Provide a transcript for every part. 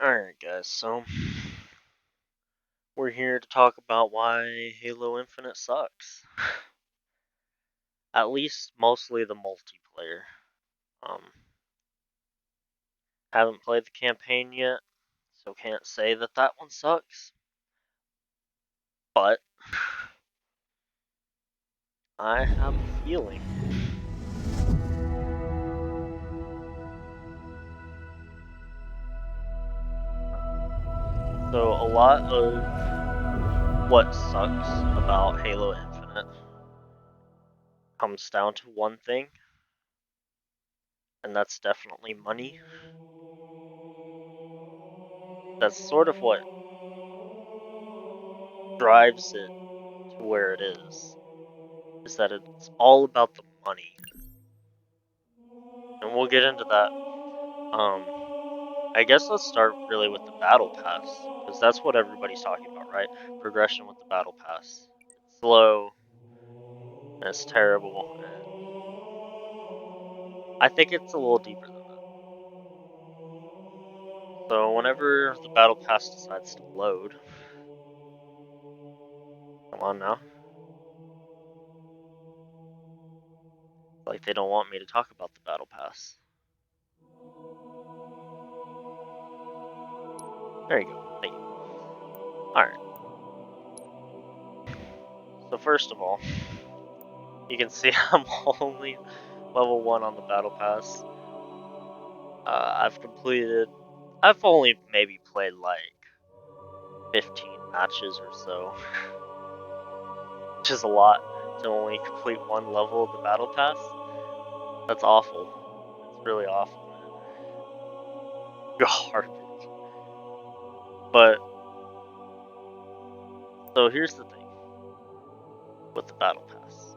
Alright guys, so we're here to talk about why Halo Infinite sucks. At least mostly the multiplayer. Um, haven't played the campaign yet, so can't say that that one sucks. But I have a feeling. So a lot of what sucks about Halo Infinite comes down to one thing, and that's definitely money. That's sort of what drives it to where it is that it's all about the money. And we'll get into that. Um, I guess let's start really with the battle pass, because that's what everybody's talking about, right? Progression with the battle pass. It's slow, and it's terrible, and I think it's a little deeper than that. So whenever the battle pass decides to load, come on now. Like they don't want me to talk about the battle pass. There you go. Thank you. Alright. So first of all, you can see I'm only level 1 on the battle pass. I've only maybe played like 15 matches or so, which is a lot to only complete one level of the battle pass. That's awful. It's really awful, man. Garbage. But so here's the thing with the battle pass.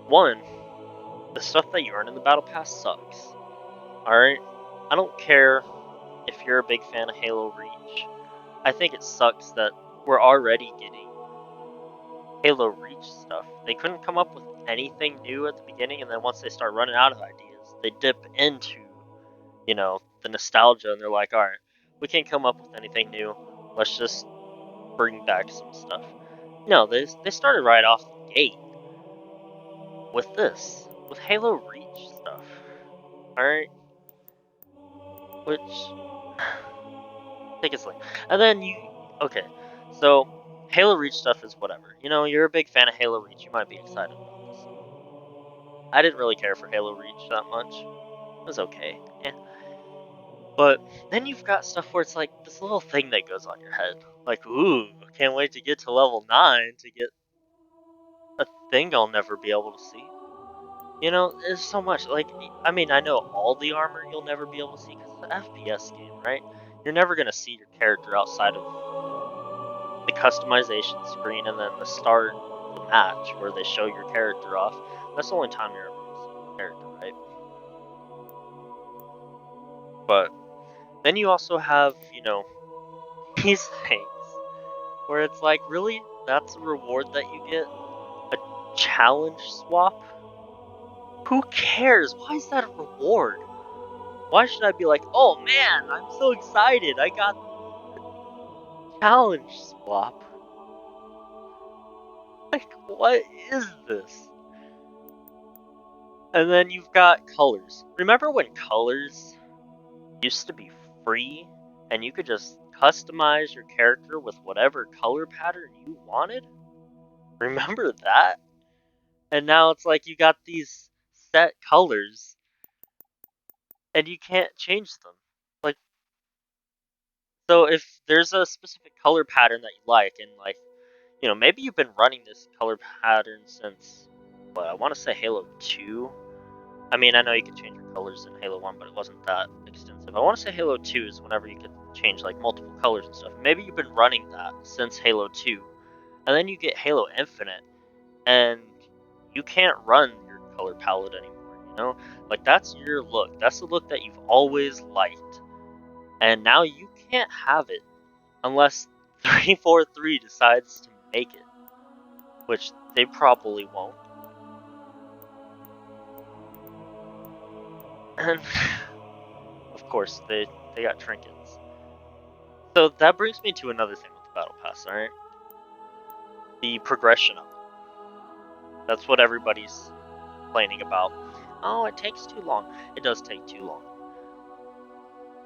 One, the stuff that you earn in the battle pass sucks. Alright? I don't care if you're a big fan of Halo Reach. I think it sucks that we're already getting Halo Reach stuff. They couldn't come up with anything new at the beginning, and then once they start running out of ideas, they dip into, the nostalgia, and they're like, alright, we can't come up with anything new. Let's just bring back some stuff. No, they started right off the gate with with Halo Reach stuff. Alright? Which, I think it's lame. And then okay, so Halo Reach stuff is whatever. You're a big fan of Halo Reach, you might be excited about this. I didn't really care for Halo Reach that much. It was okay. Yeah. But then you've got stuff where it's like this little thing that goes on your head. Like, ooh, can't wait to get to level 9 to get a thing I'll never be able to see. There's so much. Like, I mean, I know all the armor you'll never be able to see because it's an FPS game, right? You're never going to see your character outside of, the customization screen and then the start of the match where they show your character off. That's the only time you're ever going to see your character, right? But then you also have, these things where it's like, really? That's a reward that you get? A challenge swap? Who cares? Why is that a reward? Why should I be like, oh man, I'm so excited, I got a challenge swap? Like, what is this? And then you've got colors. Remember when colors used to be free and you could just customize your character with whatever color pattern you wanted? Remember that? And now it's like you got these set colors and you can't change them. Like, so if there's a specific color pattern that you like, and like, maybe you've been running this color pattern since, I want to say Halo 2. I mean, I know you could change your colors in Halo 1, but it wasn't that extensive. I want to say Halo 2 is whenever you could change like multiple colors and stuff. Maybe you've been running that since Halo 2, and then you get Halo Infinite, and you can't run your color palette anymore, Like, that's your look. That's the look that you've always liked. And now you can't have it unless 343 decides to make it, which they probably won't. And of course, they They got trinkets. So that brings me to another thing with the battle pass, alright? The progression of it. That's what everybody's complaining about. Oh, it takes too long. It does take too long.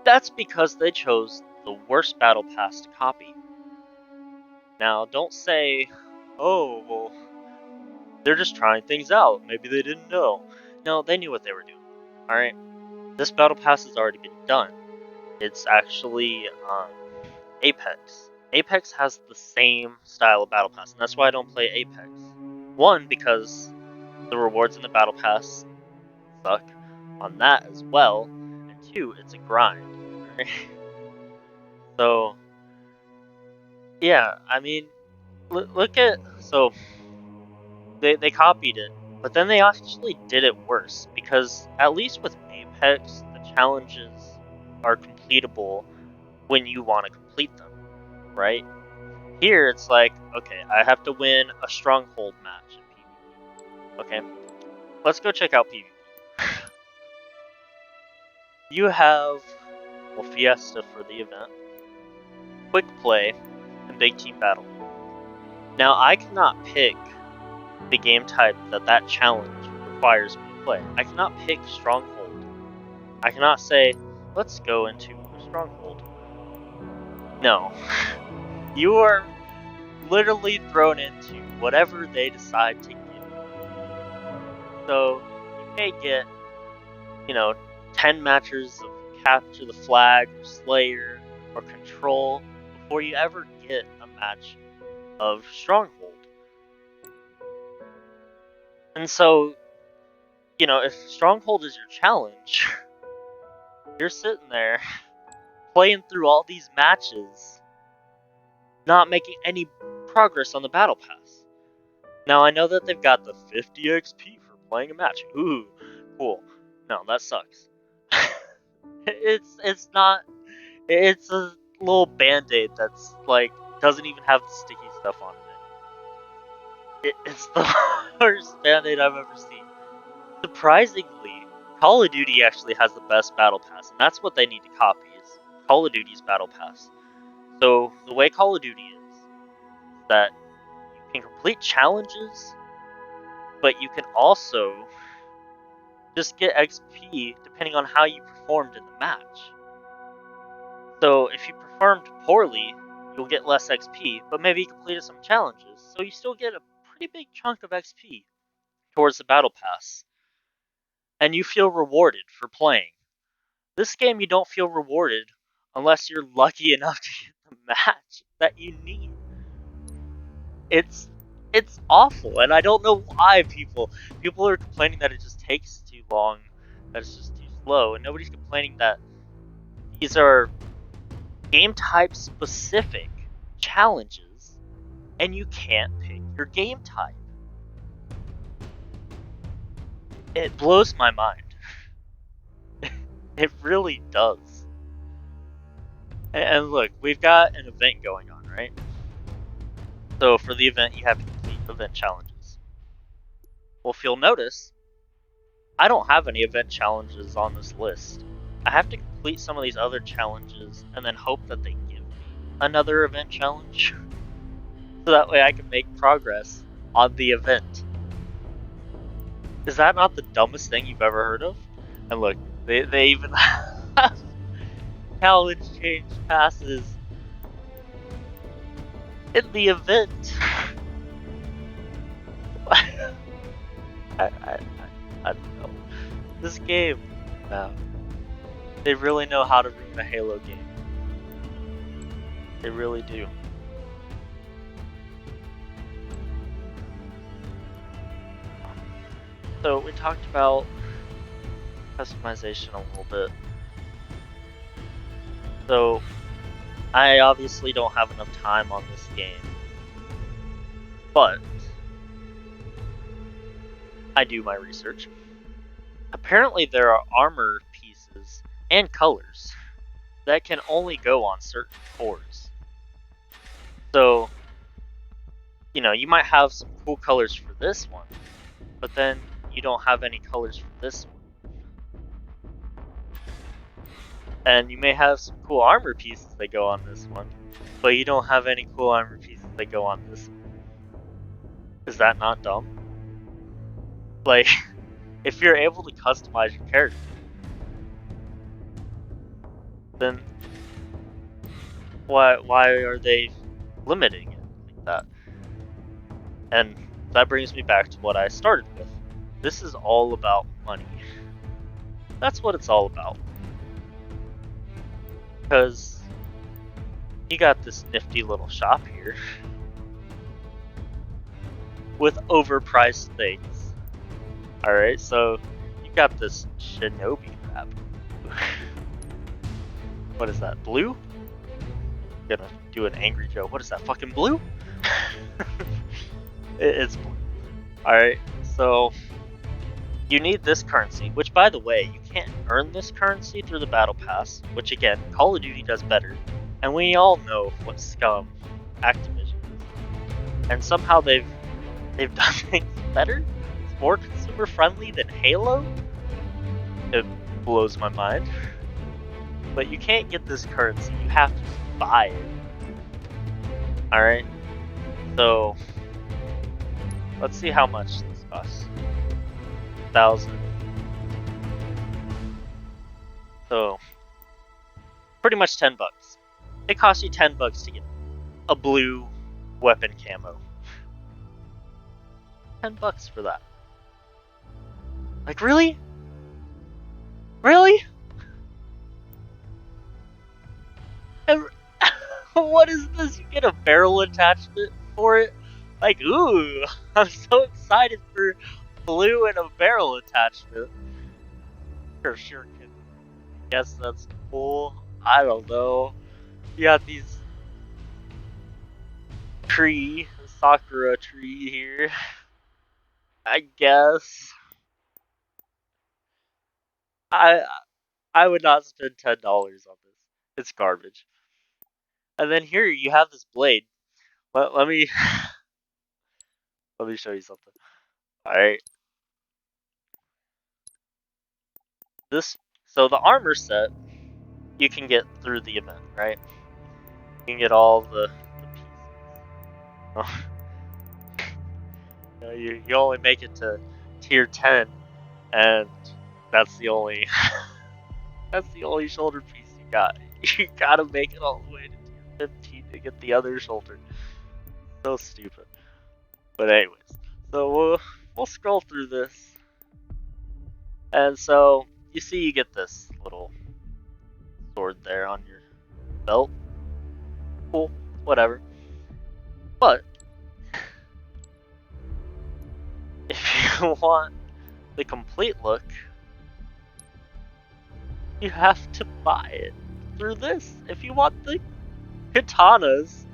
That's because they chose the worst battle pass to copy. Now, don't say, oh, well, they're just trying things out. Maybe they didn't know. No, they knew what they were doing. Alright? This battle pass has already been done. It's actually Apex. Apex has the same style of battle pass, and that's why I don't play Apex. One, because the rewards in the battle pass suck on that as well, and two, it's a grind. Right? So, yeah, I mean, look at, so they copied it, but then they actually did it worse, because at least with Apex, the challenges are completable when you want to complete them, right? Here, it's like, okay, I have to win a stronghold match in PvP. Okay, let's go check out PvP. You have, well, Fiesta for the event, Quick Play, and Big Team Battle. Now, I cannot pick the game type that challenge requires me to play. I cannot pick Stronghold. I cannot say, let's go into a Stronghold. No. You are literally thrown into whatever they decide to give you. So, you may get, 10 matches of Capture the Flag, or Slayer, or Control, before you ever get a match of Stronghold. And so, if Stronghold is your challenge, you're sitting there playing through all these matches, not making any progress on the Battle Pass. Now, I know that they've got the 50 XP for playing a match. Ooh, cool. No, that sucks. It's not. It's a little band-aid that's, doesn't even have the sticky stuff on it. It's the worst band-aid I've ever seen. Surprisingly, Call of Duty actually has the best Battle Pass, and that's what they need to copy, is Call of Duty's Battle Pass. So, the way Call of Duty is that you can complete challenges, but you can also just get XP depending on how you performed in the match. So, if you performed poorly, you'll get less XP, but maybe you completed some challenges, so you still get a pretty big chunk of XP towards the Battle Pass. And you feel rewarded for playing. This game, you don't feel rewarded unless you're lucky enough to get the match that you need. It's awful, and I don't know why people are complaining that it just takes too long, that it's just too slow, and nobody's complaining that these are game type specific challenges, and you can't pick your game type. It blows my mind. It really does. And look, we've got an event going on, right? So for the event, you have to complete event challenges. Well, if you'll notice, I don't have any event challenges on this list. I have to complete some of these other challenges and then hope that they give me another event challenge. So that way I can make progress on the event. Is that not the dumbest thing you've ever heard of? And look, they even have challenge change passes in the event. I don't know. This game, they really know how to ruin a Halo game. They really do. So we talked about customization a little bit. So I obviously don't have enough time on this game, but I do my research. Apparently there are armor pieces and colors that can only go on certain cores. So, you might have some cool colors for this one, but then you don't have any colors for this one. And you may have some cool armor pieces that go on this one, but you don't have any cool armor pieces that go on this one. Is that not dumb? Like, if you're able to customize your character, then why are they limiting it like that? And that brings me back to what I started with. This is all about money. That's what it's all about. Because you got this nifty little shop here with overpriced things. Alright, so you got this shinobi wrap. What is that, blue? I'm gonna do an angry joke. What is that, fucking blue? It's blue. Alright, so you need this currency, which by the way, you can't earn this currency through the battle pass, which again, Call of Duty does better. And we all know what scum Activision is. And somehow they've done things better? It's more consumer friendly than Halo? It blows my mind. But you can't get this currency, you have to buy it. Alright? So let's see how much this costs. 1,000. So pretty much $10. It costs you $10 to get a blue weapon camo. $10 for that. Like, really? Really? And what is this? You get a barrel attachment for it? Like, ooh, I'm so excited for blue and a barrel attachment. Sure, kid. Guess that's cool. I don't know. You got these Sakura tree here. I guess. I would not spend $10 on this. It's garbage. And then here you have this blade. Let me let me show you something. Alright. So the armor set you can get through the event, right? You can get all the pieces. Oh. You only make it to tier 10, and that's the only that's the only shoulder piece you got. You gotta make it all the way to tier 15 to get the other shoulder. So stupid. But anyways, so we'll scroll through this, and so you see you get this little sword there on your belt. Cool, whatever. But if you want the complete look, you have to buy it through this. If you want the katanas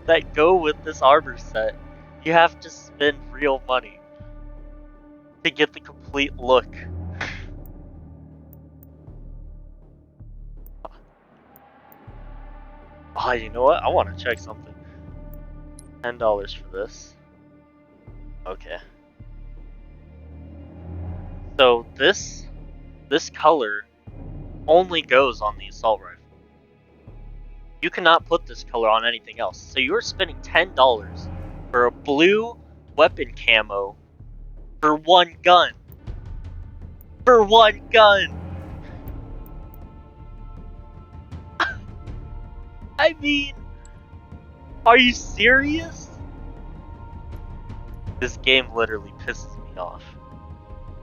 that go with this armor set, you have to spend real money to get the complete look. Oh, you know what? I want to check something. $10 for this. Okay. So this color only goes on the assault rifle. You cannot put this color on anything else. So you're spending $10 for a blue weapon camo for one gun. For one gun! I mean, are you serious? This game literally pisses me off.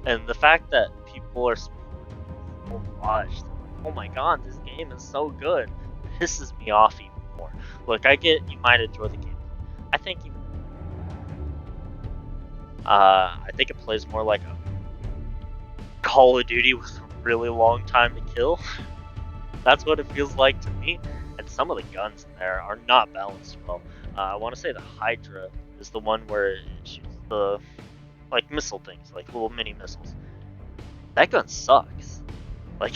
And the fact that people are so much, oh my god, this game is so good, pisses me off even more. Look, I get you might enjoy the game. I think it plays more like a Call of Duty with a really long time to kill. That's what it feels like to me. And some of the guns in there are not balanced well. I want to say the Hydra is the one where it shoots the missile things, like little mini missiles. That gun sucks. Like,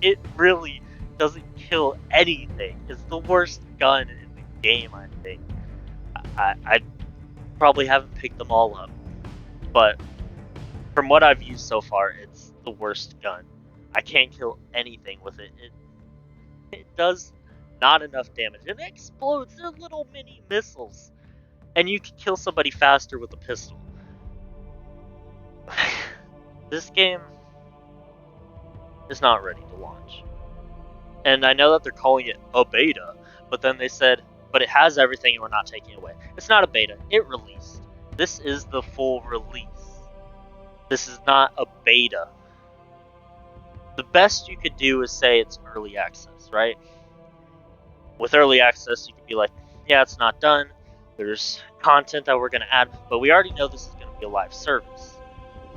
it really doesn't kill anything. It's the worst gun in the game, I think. I probably haven't picked them all up, but from what I've used so far, it's the worst gun. I can't kill anything with it. It does not enough damage. It explodes. They're little mini missiles. And you can kill somebody faster with a pistol. This game is not ready to launch. And I know that they're calling it a beta, but then they said, but it has everything and we're not taking it away. It's not a beta. It released. This is the full release. This is not a beta. The best you could do is say it's early access, right? With early access, you could be like, yeah, it's not done. There's content that we're going to add, but we already know this is going to be a live service.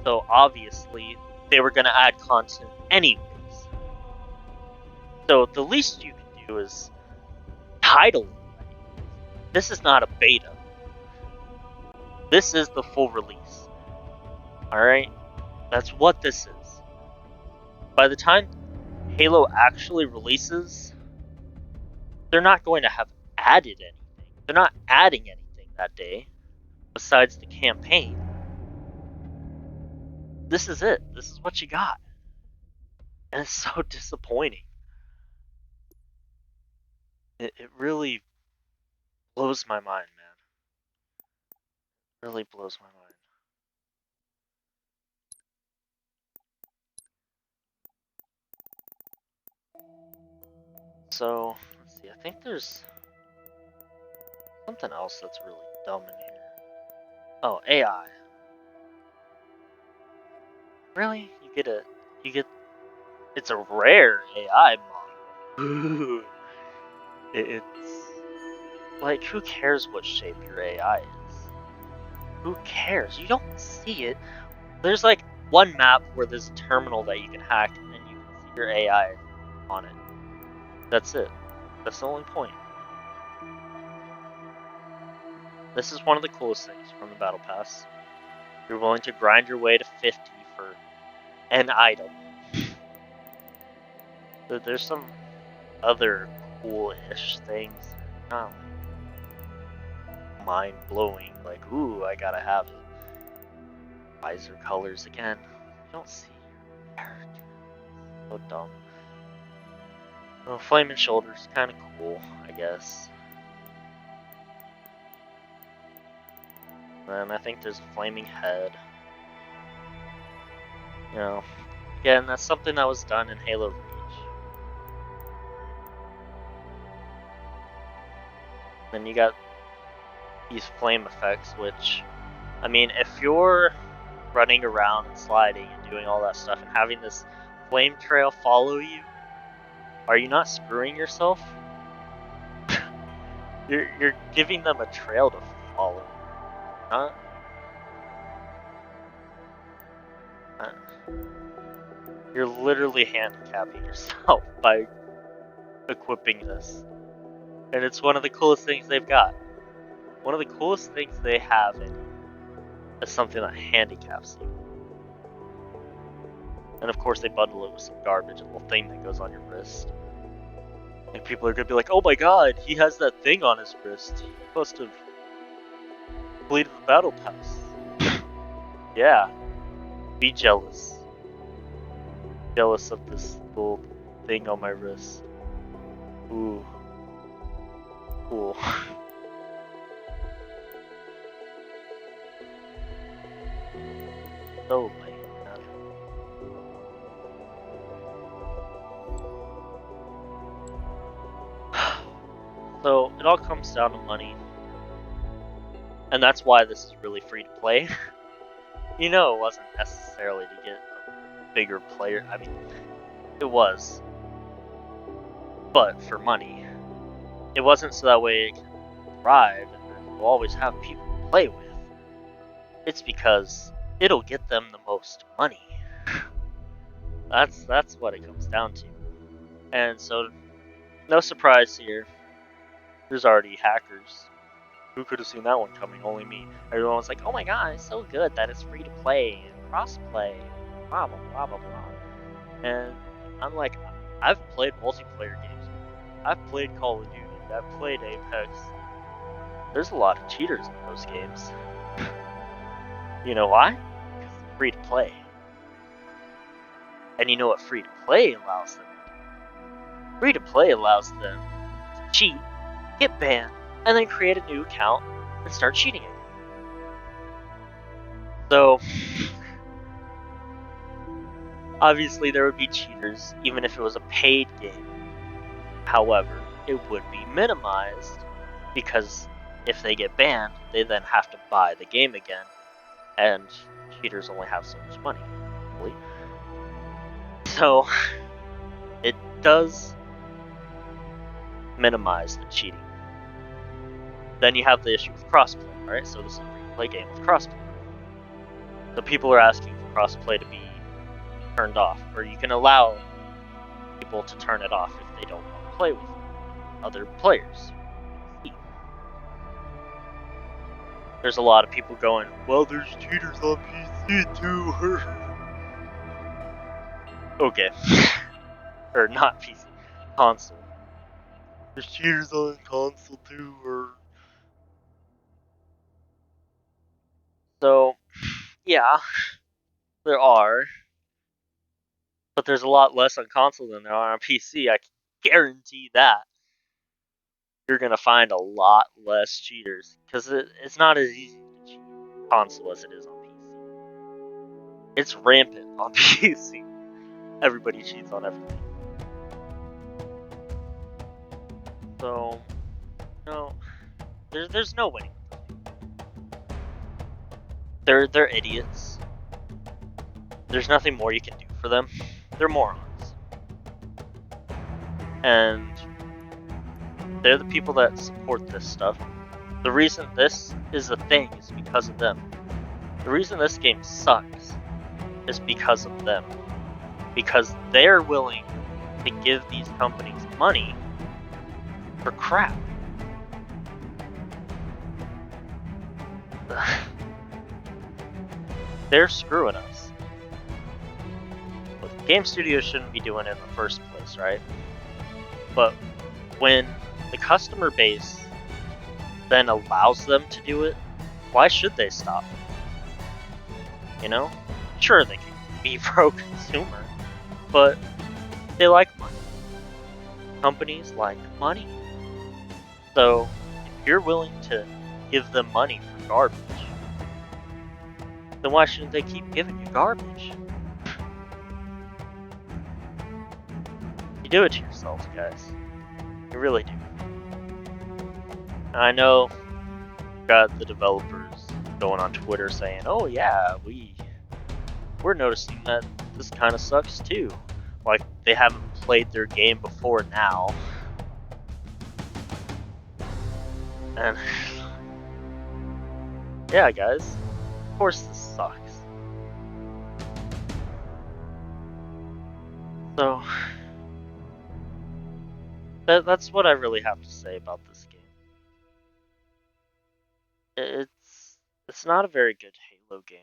So obviously, they were going to add content anyways. So the least you can do is title it. This is not a beta. This is the full release. Alright? That's what this is. By the time Halo actually releases, they're not going to have added anything. They're not adding anything that day besides the campaign. This is it. This is what you got. And it's so disappointing. It really blows my mind, man. It really blows my mind. So, let's see. I think there's something else that's really dumb in here. Oh, AI. Really? It's a rare AI model. It's like, who cares what shape your AI is? Who cares? You don't see it. There's like one map where there's a terminal that you can hack and you can see your AI on it. That's it. That's the only point. This is one of the coolest things from the Battle Pass. You're willing to grind your way to 50 for an item. There's some other cool-ish things. Not like mind-blowing, like, ooh, I gotta have it. Visor colors again. You don't see your character. So dumb. Well, flaming shoulders, kind of cool, I guess. And I think there's a flaming head. You know, again, that's something that was done in Halo Reach. Then you got these flame effects, which, I mean, if you're running around and sliding and doing all that stuff and having this flame trail follow you, are you not screwing yourself? You're giving them a trail to follow, huh? You're literally handicapping yourself by equipping this. And it's one of the coolest things they've got. One of the coolest things they have in it is something that handicaps you. And of course they bundle it with some garbage, a little thing that goes on your wrist. And people are gonna be like, oh my god, he has that thing on his wrist. He must have completed the battle pass. Yeah. Be jealous. Jealous of this little thing on my wrist. Ooh. Cool. So lame, man. So it all comes down to money. And that's why this is really free to play. You know, it wasn't necessarily to get a bigger player. I mean, it was. But for money. It wasn't so that way it can thrive and we'll always have people to play with. It's because it'll get them the most money. That's what it comes down to. And so, no surprise here. There's already hackers. Who could have seen that one coming? Only me. Everyone was like, oh my god, it's so good that it's free to play and cross-play. Blah, blah, blah, blah, blah. And I'm like, I've played multiplayer games. I've played Call of Duty. I've played Apex. There's a lot of cheaters in those games. You know why? Because it's free to play. And you know what free to play allows them to do? Free-to-play allows them to cheat, get banned, and then create a new account and start cheating again. So, obviously there would be cheaters even if it was a paid game. However, it would be minimized because if they get banned, they then have to buy the game again, and cheaters only have so much money. So, it does minimize the cheating. Then you have the issue with crossplay, right? So this is a free-to-play game with crossplay. So people are asking for crossplay to be turned off, or you can allow people to turn it off if they don't want to play with other players. There's a lot of people going, well, there's cheaters on PC too. Okay. Or not PC, console. There's cheaters on console too, So, yeah, there are. But there's a lot less on console than there are on PC, I can guarantee that. You're gonna find a lot less cheaters, because it's not as easy to cheat console as it is on PC. It's rampant on PC. Everybody cheats on everything. So, no, there's no winning. They're idiots. There's nothing more you can do for them. They're morons. And they're the people that support this stuff. The reason this is a thing is because of them. The reason this game sucks is because of them. Because they're willing to give these companies money for crap. They're screwing us. But game studios shouldn't be doing it in the first place, right? But when the customer base then allows them to do it, why should they stop? You know? Sure, they can be pro-consumer, but they like money. Companies like money. So, if you're willing to give them money for garbage, then why shouldn't they keep giving you garbage? You do it to yourselves, guys. You really do. I know you've got the developers going on Twitter saying, oh yeah, we're noticing that this kind of sucks too. Like, they haven't played their game before now. And yeah, guys, of course this sucks. So that's what I really have to say about this game. It's not a very good Halo game.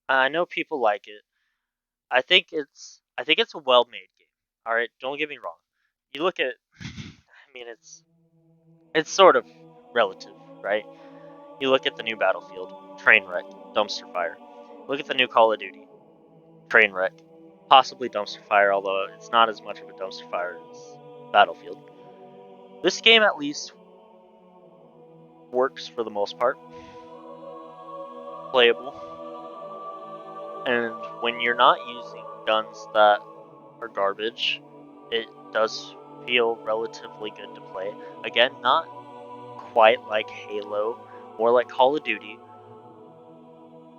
I know people like it. I think it's a well-made game. All right, don't get me wrong. You look at, I mean, it's sort of relative, right? You look at the new Battlefield, train wreck, dumpster fire. Look at the new Call of Duty, train wreck, possibly dumpster fire, although it's not as much of a dumpster fire as Battlefield. This game at least works for the most part, playable, and when you're not using guns that are garbage, it does feel relatively good to play. Again, not quite like Halo, more like Call of Duty,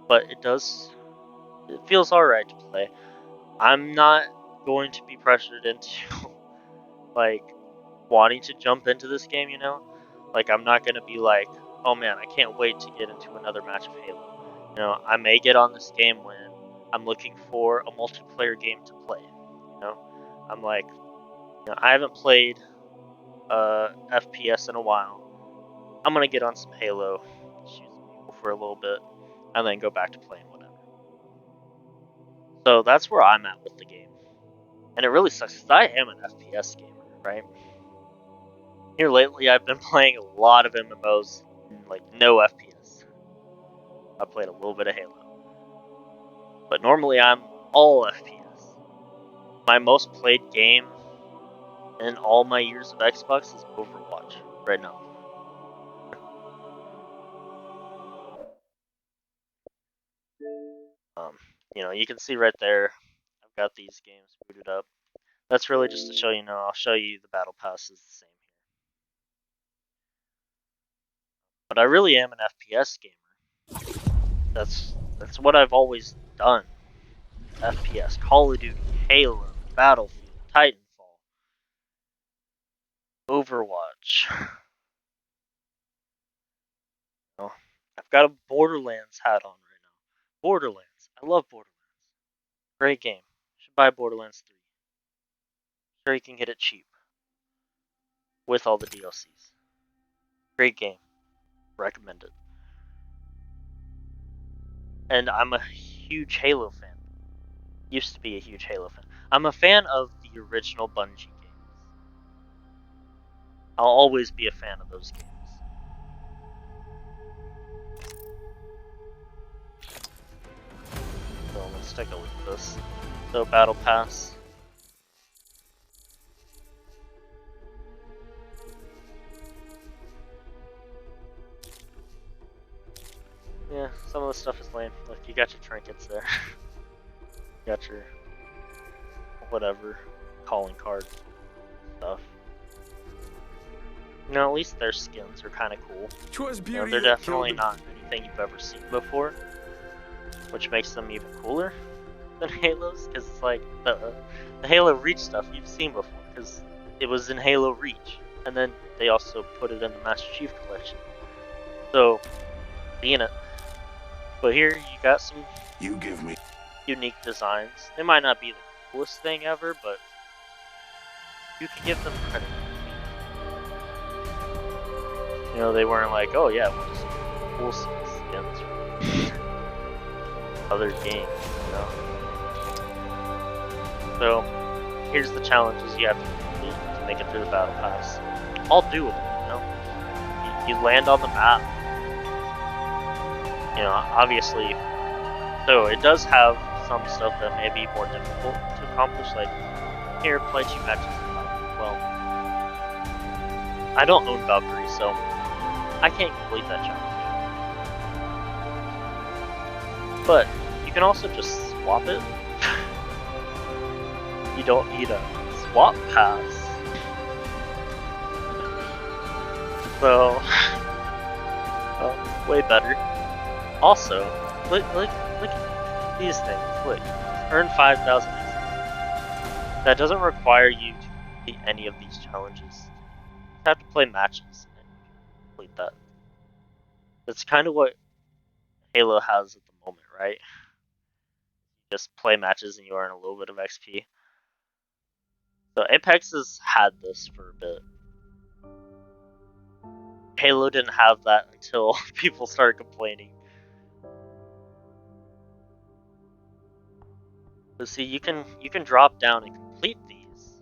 but it feels alright to play. I'm not going to be pressured into like wanting to jump into this game, you know? Like, I'm not gonna be like, oh man, I can't wait to get into another match of Halo. You know, I may get on this game when I'm looking for a multiplayer game to play. You know, I'm like, you know, I haven't played FPS in a while. I'm gonna get on some Halo, shoot some people for a little bit, and then go back to playing whatever. So that's where I'm at with the game. And it really sucks because I am an FPS gamer, right? Here lately, I've been playing a lot of MMOs, like no FPS. I played a little bit of Halo. But normally I'm all FPS. My most played game in all my years of Xbox is Overwatch right now. You can see right there, I've got these games booted up. That's really just to show you now. I'll show you the battle pass is the same here. But I really am an FPS gamer. That's what I've always done. FPS, Call of Duty, Halo, Battlefield, Titanfall, Overwatch. I've got a Borderlands hat on right now. Borderlands. I love Borderlands. Great game. You should buy Borderlands 3. Sure, you can get it cheap. With all the DLCs. Great game. Recommend it. And I'm a huge Halo fan. Used to be a huge Halo fan. I'm a fan of the original Bungie games. I'll always be a fan of those games. So let's take a look at this. So Battle Pass. Yeah, some of the stuff is lame. Look, you got your trinkets there. You got your whatever calling card stuff. At least their skins are kind of cool. They're definitely not anything you've ever seen before, which makes them even cooler than Halo's, because it's like the Halo Reach stuff you've seen before, because it was in Halo Reach, and then they also put it in the Master Chief Collection. So, seeing it. But here you got some unique designs. They might not be the coolest thing ever, but you can give them credit. They weren't like, oh yeah, we'll just pull some skins from other games, So, here's the challenges you have to complete to make it through the Battle Pass. All doable, You land on the map. Obviously, so it does have some stuff that may be more difficult to accomplish, like, here, play 2 matches. Well, I don't own Valkyrie, so I can't complete that challenge. But you can also just swap it. You don't need a swap pass. So, way better. Also, look at these things. Look, earn 5,000 XP. That doesn't require you to complete any of these challenges. You have to play matches and complete that. That's kind of what Halo has at the moment, right? You just play matches and you earn a little bit of XP. So Apex has had this for a bit. Halo didn't have that until people started complaining. But see, you can drop down and complete these.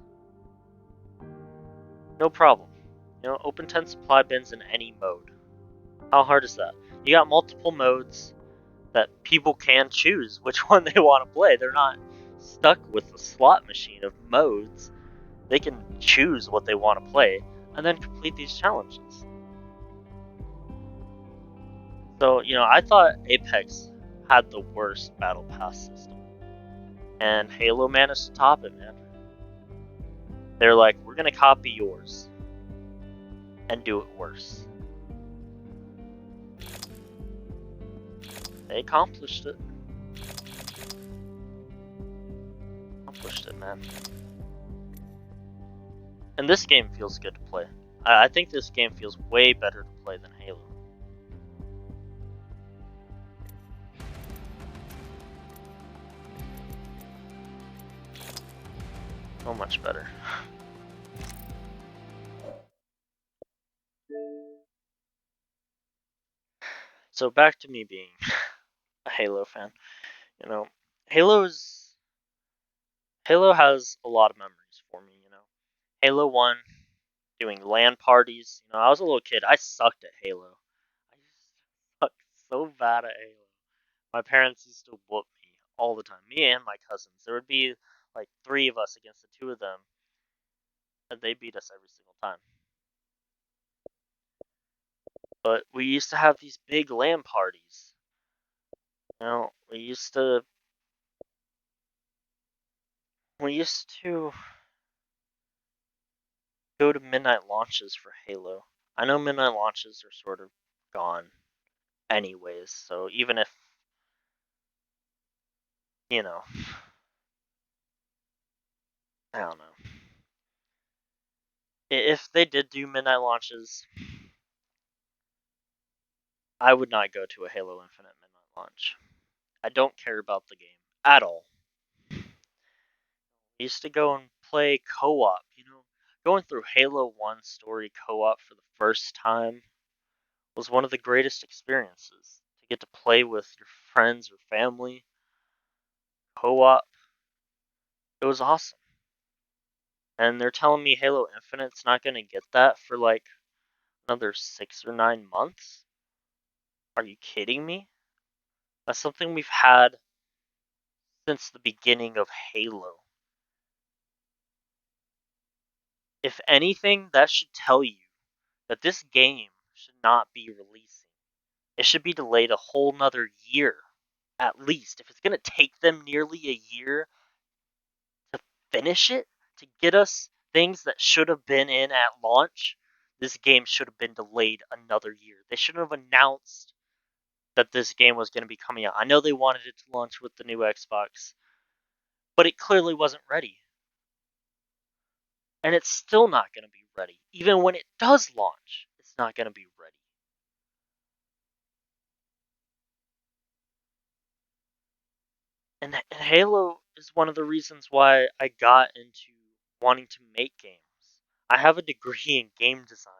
No problem. Open 10 supply bins in any mode. How hard is that? You got multiple modes that people can choose which one they want to play. They're not stuck with a slot machine of modes. They can choose what they want to play and then complete these challenges. So, I thought Apex had the worst battle pass system. And Halo managed to top it, man. They're like, we're gonna copy yours and do it worse. They accomplished it. Man. And this game feels good to play. I think this game feels way better to play than Halo. So much better. So back to me being a Halo fan. Halo has a lot of memories for me, Halo 1, doing LAN parties. I was a little kid. I sucked at Halo. I sucked so bad at Halo. My parents used to whoop me all the time. Me and my cousins. There would be like 3 of us against the 2 of them. and they beat us every single time. But we used to have these big LAN parties. We used to go to midnight launches for Halo. I know midnight launches are sort of gone anyways, so even if you know, I don't know. If they did do midnight launches, I would not go to a Halo Infinite midnight launch. I don't care about the game at all. I used to go and play co-op, Going through Halo 1 story co-op for the first time was one of the greatest experiences. To get to play with your friends or family, co-op, it was awesome. And they're telling me Halo Infinite's not going to get that for like another 6 or 9 months? Are you kidding me? That's something we've had since the beginning of Halo. If anything, that should tell you that this game should not be releasing. It should be delayed a whole nother year, at least. If it's going to take them nearly a year to finish it, to get us things that should have been in at launch, this game should have been delayed another year. They shouldn't have announced that this game was going to be coming out. I know they wanted it to launch with the new Xbox, but it clearly wasn't ready. And it's still not going to be ready. Even when it does launch, it's not going to be ready. And Halo is one of the reasons why I got into wanting to make games. I have a degree in game design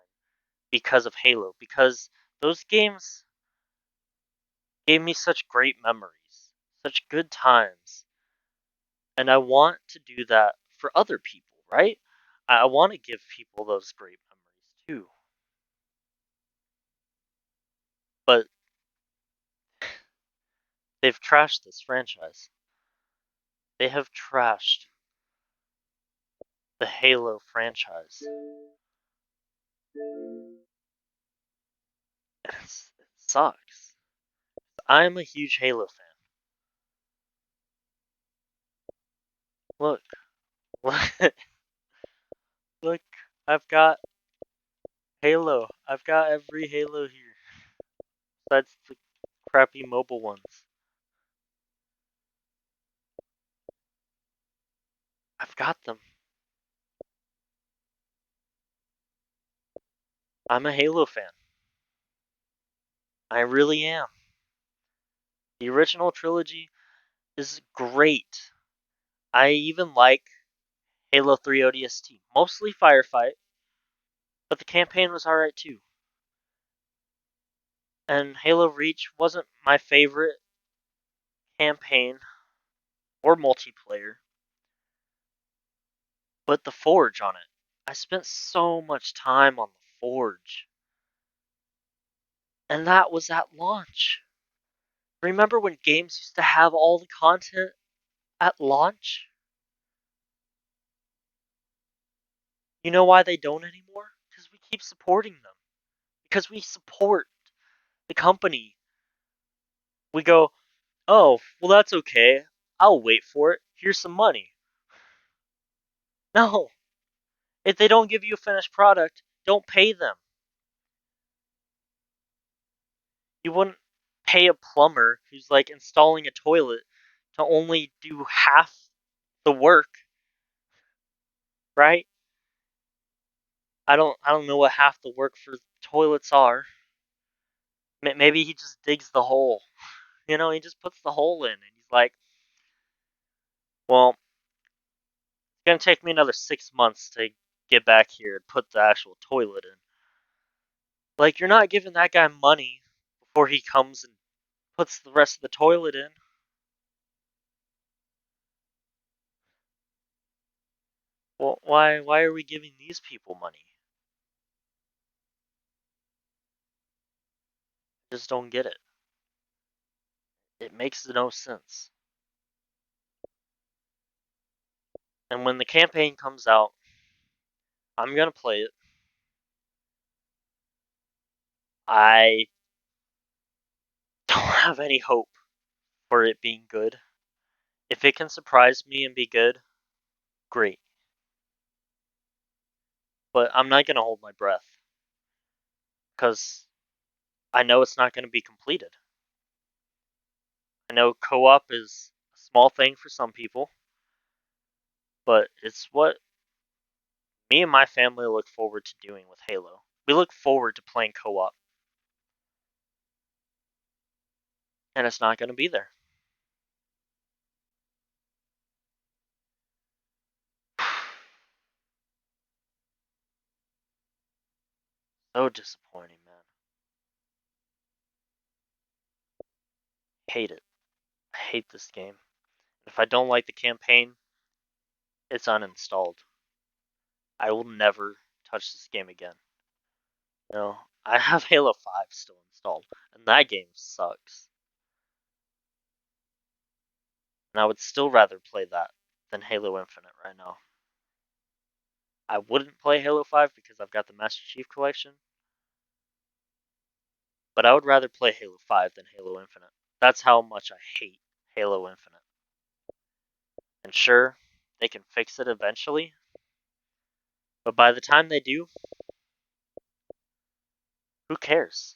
because of Halo, because those games gave me such great memories, such good times. And I want to do that for other people, right? I want to give people those great memories too. But they've trashed this franchise. They have trashed the Halo franchise. It sucks. I'm a huge Halo fan. Look, look, look, I've got Halo. I've got every Halo here. Besides the crappy mobile ones. I've got them. I'm a Halo fan. I really am. The original trilogy is great. I even like Halo 3 ODST. Mostly Firefight, but the campaign was alright too. And Halo Reach wasn't my favorite campaign or multiplayer, but the Forge on it. I spent so much time on the Forge. And that was at launch. Remember when games used to have all the content at launch? You know why they don't anymore? Because we keep supporting them. Because we support the company. We go, oh, well, that's okay. I'll wait for it. Here's some money. No. If they don't give you a finished product, don't pay them. You wouldn't pay a plumber who's like installing a toilet to only do half the work, right? I don't know what half the work for toilets are. Maybe he just digs the hole. He just puts the hole in and he's like, well, it's going to take me another 6 months to get back here and put the actual toilet in. Like, you're not giving that guy money before he comes and puts the rest of the toilet in. Well, why are we giving these people money? I just don't get it. It makes no sense. And when the campaign comes out, I'm gonna play it. I don't have any hope for it being good. If it can surprise me and be good, great. But I'm not gonna hold my breath because I know it's not gonna be completed. I know co-op is a small thing for some people, but it's what me and my family look forward to doing with Halo. We look forward to playing co-op, and it's not gonna be there. So disappointing, man. Hate it. I hate this game. If I don't like the campaign, it's uninstalled. I will never touch this game again. I have Halo 5 still installed, and that game sucks. And I would still rather play that than Halo Infinite right now. I wouldn't play Halo 5 because I've got the Master Chief Collection, but I would rather play Halo 5 than Halo Infinite. That's how much I hate Halo Infinite. And sure, they can fix it eventually, but by the time they do, who cares?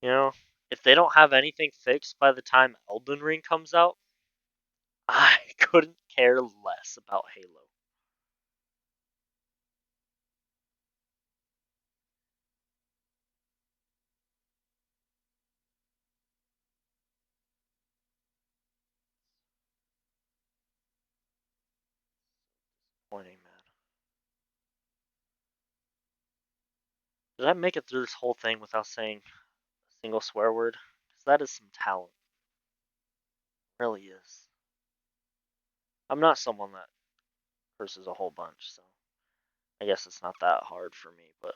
You know, if they don't have anything fixed by the time Elden Ring comes out, I couldn't care less about Halo. Disappointing, man. Did I make it through this whole thing without saying a single swear word? Because that is some talent. It really is. I'm not someone that curses a whole bunch, so I guess it's not that hard for me, but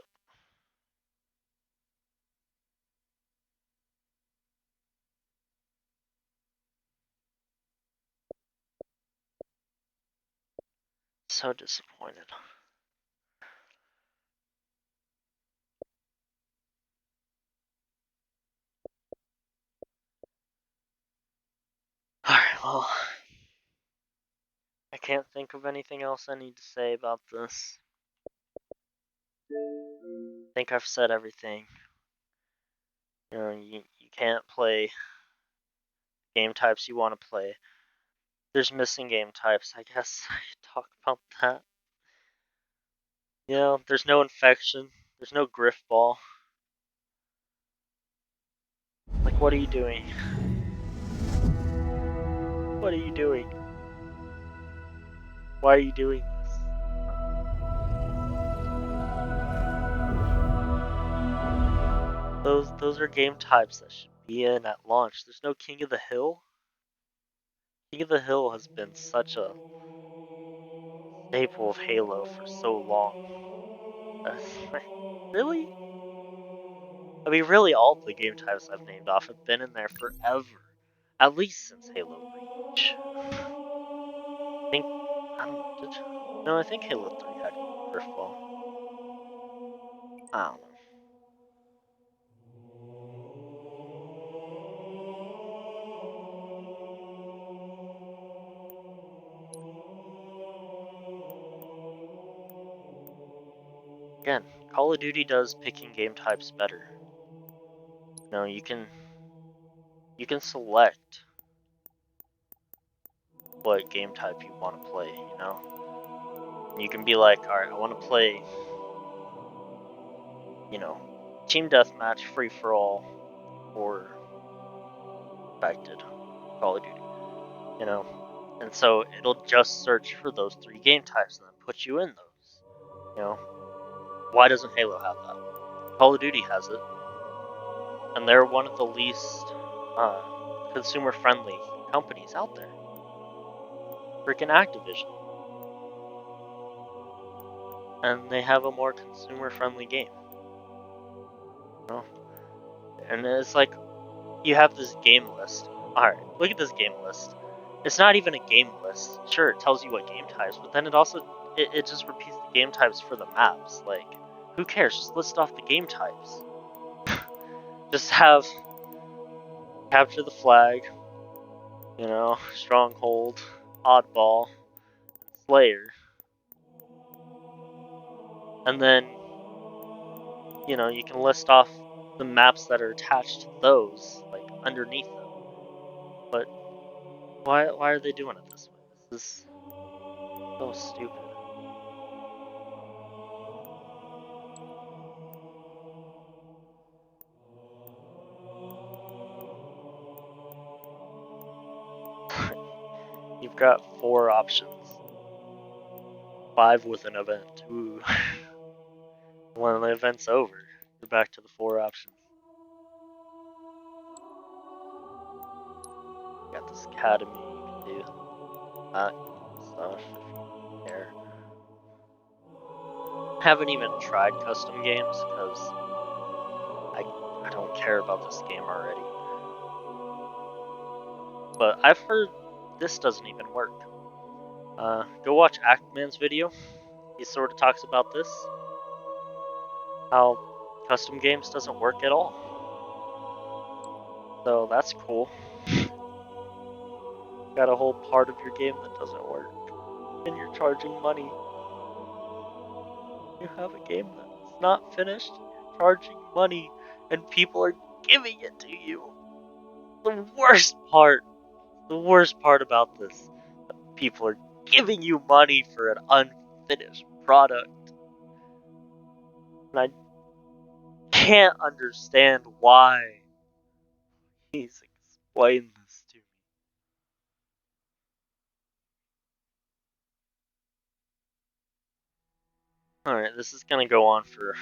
so disappointed. Alright, well, I can't think of anything else I need to say about this. I think I've said everything. You can't play game types you want to play. There's missing game types, I guess I could talk about that. There's no infection. There's no griff ball. Like, what are you doing? What are you doing? Why are you doing this? Those are game types that should be in at launch. There's no King of the Hill. King of the Hill has been such a staple of Halo for so long. Like, really? I mean, really, all of the game types I've named off have been in there forever. At least since Halo Reach. I think, I don't know, no, I think Halo 3 had Griffball. I don't know. Again, Call of Duty does picking game types better. You can select what game type you want to play. And you can be like, alright, I want to play, you know, team deathmatch, free for all, or infected Call of Duty, you know? And so it'll just search for those three game types and then put you in those. You know? Why doesn't Halo have that? Call of Duty has it. And they're one of the least consumer friendly companies out there. Freaking Activision. And they have a more consumer friendly game. You know? And it's like you have this game list. Alright, look at this game list. It's not even a game list. Sure, it tells you what game types, but then it also it just repeats the game types for the maps. Like, who cares? Just list off the game types. Just have capture the flag, you know, stronghold, oddball, slayer. And then, you know, you can list off the maps that are attached to those, like, underneath them. But why are they doing it this way? This is so stupid. You've got 4 options. 5 with an event. Ooh. When the event's over, you're back to the 4 options. You got this academy, you can do that stuff if you care. I haven't even tried custom games because I don't care about this game already. But I've heard this doesn't even work. Go watch Actman's video. He sort of talks about this. How custom games doesn't work at all. So that's cool. Got a whole part of your game that doesn't work. And you're charging money. You have a game that's not finished, you're charging money, and people are giving it to you. The worst part about this, people are giving you money for an unfinished product. And I can't understand why. Please explain this to me. Alright, this is gonna go on for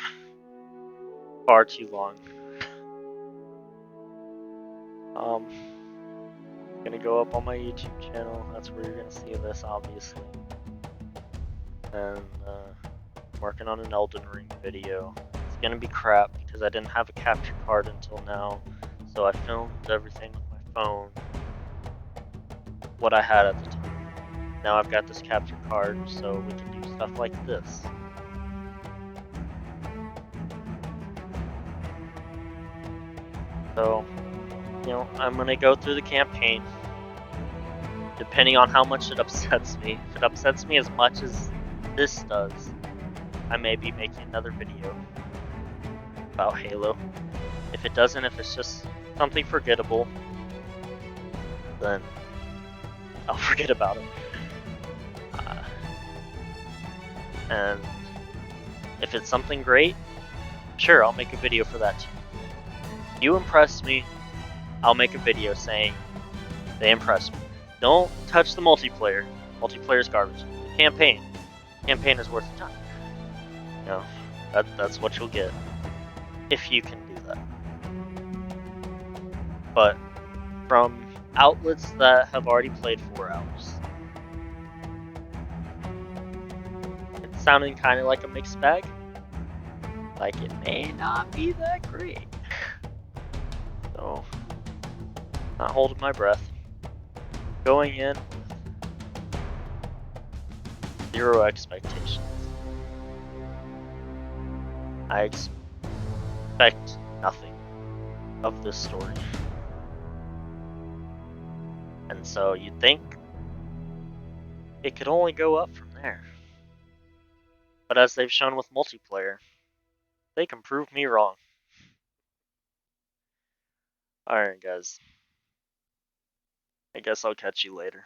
far too long. Gonna go up on my YouTube channel. That's where you're gonna see this, obviously. And I'm working on an Elden Ring video. It's gonna be crap because I didn't have a capture card until now, so I filmed everything with my phone, what I had at the time. Now I've got this capture card, so we can do stuff like this. So, you know, I'm gonna go through the campaign, depending on how much it upsets me. If it upsets me as much as this does, I may be making another video about Halo. If it doesn't, if it's just something forgettable, then I'll forget about it. And if it's something great, sure, I'll make a video for that too. If you impress me, I'll make a video saying they impressed me. Don't touch the multiplayer. Multiplayer is garbage. The campaign is worth your time. You know, that's what you'll get if you can do that. But from outlets that have already played 4 hours, it's sounding kind of like a mixed bag. Like it may not be that great. So, not holding my breath. Going in with 0 expectations. I expect nothing of this story. And so you'd think it could only go up from there. But as they've shown with multiplayer, they can prove me wrong. Alright guys, I guess I'll catch you later.